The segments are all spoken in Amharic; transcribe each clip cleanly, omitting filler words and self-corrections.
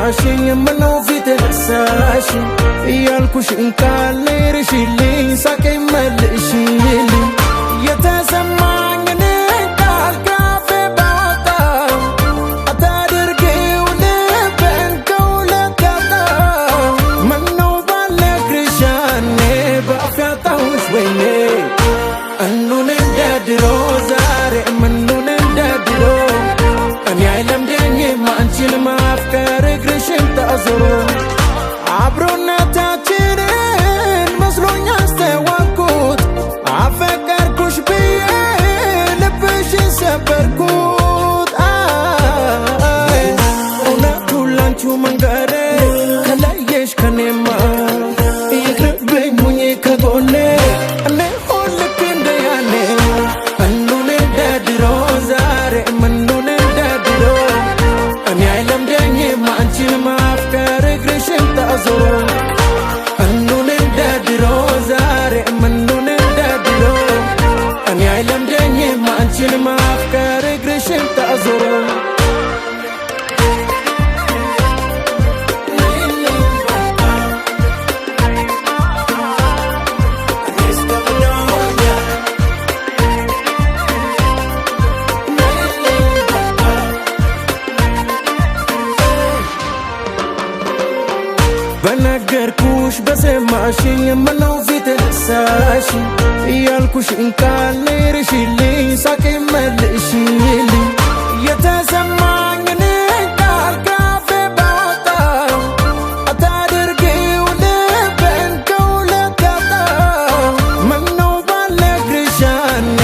በሰማሽኝ ምነው ፊት ረሳሽ እያልኩሽን ካልርሽልኝ ሳቀኝ መልሽልኝ የተሰማኝን ቃል ካፌ ባወጣ አታድርጊው ልቤን ከሁለት ያጣ ምነው ባልነግርሽ ያኔ በአፍ ያጣሁሽ ወይኔ እኑን እንደ ድሮ ዛሬ ምኑን እንደ ድሮ እኔ አይለምደኝም አንቺን ማፍቀር እግርሽን ታዞሮ አብሮነታችንን መስሎኝ አስተዋልኩት አፈቀርኩሽ ብዬ ልብሽን ሰበርኩት እውነቱን ላንቺው መንገሬ ከለየሽ ከኔማ ይቅርብኝ ሁኚ ከጎኔ እኔ ሆን ልክ እንደ ያኔ እኑን እንደ ድሮ ዛሬ ምኑን እንደ ድሮ እኔ አይለምደኝም አንቺን ማፍቀር እግርሽን ታዞሮ እኑን እንደ ድሮ ዛሬ ምኑን እንደ ድሮ እኔ አይለምደኝም አንቺን ማፍቀር እግርሽን ታዞሮ በነገርኩሽ በሰማሽኝ ምነው ፊት ረሳሽ እያልኩሽን ካልርሽልኝ ሳቀኝ መልሽልኝ የተሰማኝን ቃል ካፌ ባወጣ አታድርጊው ልቤን ከሁለት ያጣ ምነው ባልነግርሽ ያኔ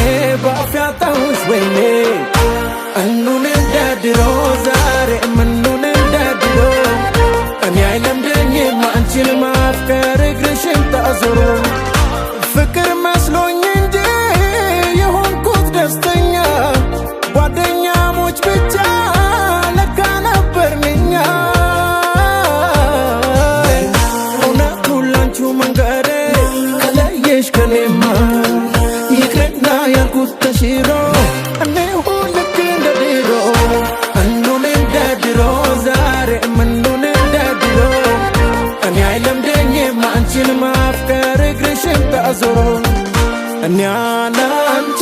በአፍ ያጣሁሽ ወይኔ እኑን እንደ ድሮ ዛሬ ምኑን እንደ ድሮ እኔ አይለምደኝም አንቺን ማፍቀር እግርሽን ታዞሮ ፍቅር መስሎኝ እንጂ የሆንኩት ደስተኛ ጓደኛሞች ብቻ ለካ ነበርን እኛ እውነቱን ላንቺው መንገሬ ከለየሽ ከኔማ ይቅርና ያልኩት ተሽሮ እኔ ሁን ልክ እንደ ድሮ እኑን እንደ ድሮ ዛሬ ምኑን እንደ ድሮ እኔ አይለምደኝም አንቺን ማፍቀር እግርሽን ታዞሮ እኔ ያላንቺ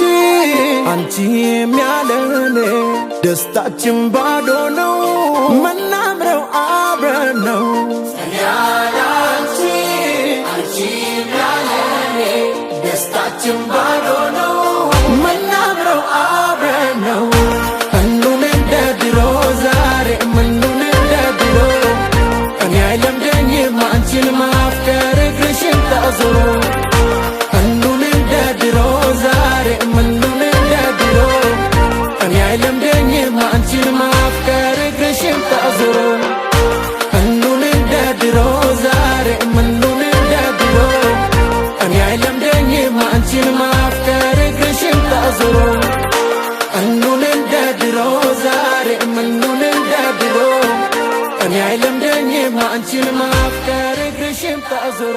አንቺም ያለኔ ደስታችን ባዶ ነው ምናምረው አብረን ነው እኔ ያላንቺ አንቺም ያለኔ ደስታችን ባዶ ነው ምናምረው አብረን ነው እኑን እንደ ድሮ ዛሬ ምኑን እንደ ድሮ እኔ አይለምደኝም አንቺን ማፍቀር እግርሽን ታዞሮ እኑን እንደ ድሮ ዛሬ ምኑን እንደ ድሮ እኔ አይለምደኝም አንቺን ማፍቀር እግርሽን ታዞሮ እኑን እንደ ድሮ ዛሬ ምኑን እንደ ድሮ እኔ አይለምደኝም አንቺን ማፍቀር እግርሽን ታዞሮ እኑን እንደ ድሮ ዛሬ ምኑን እንደ ድሮ እኔ አይለምደኝም አንቺን ማፍቀር እግርሽን ታዞሮ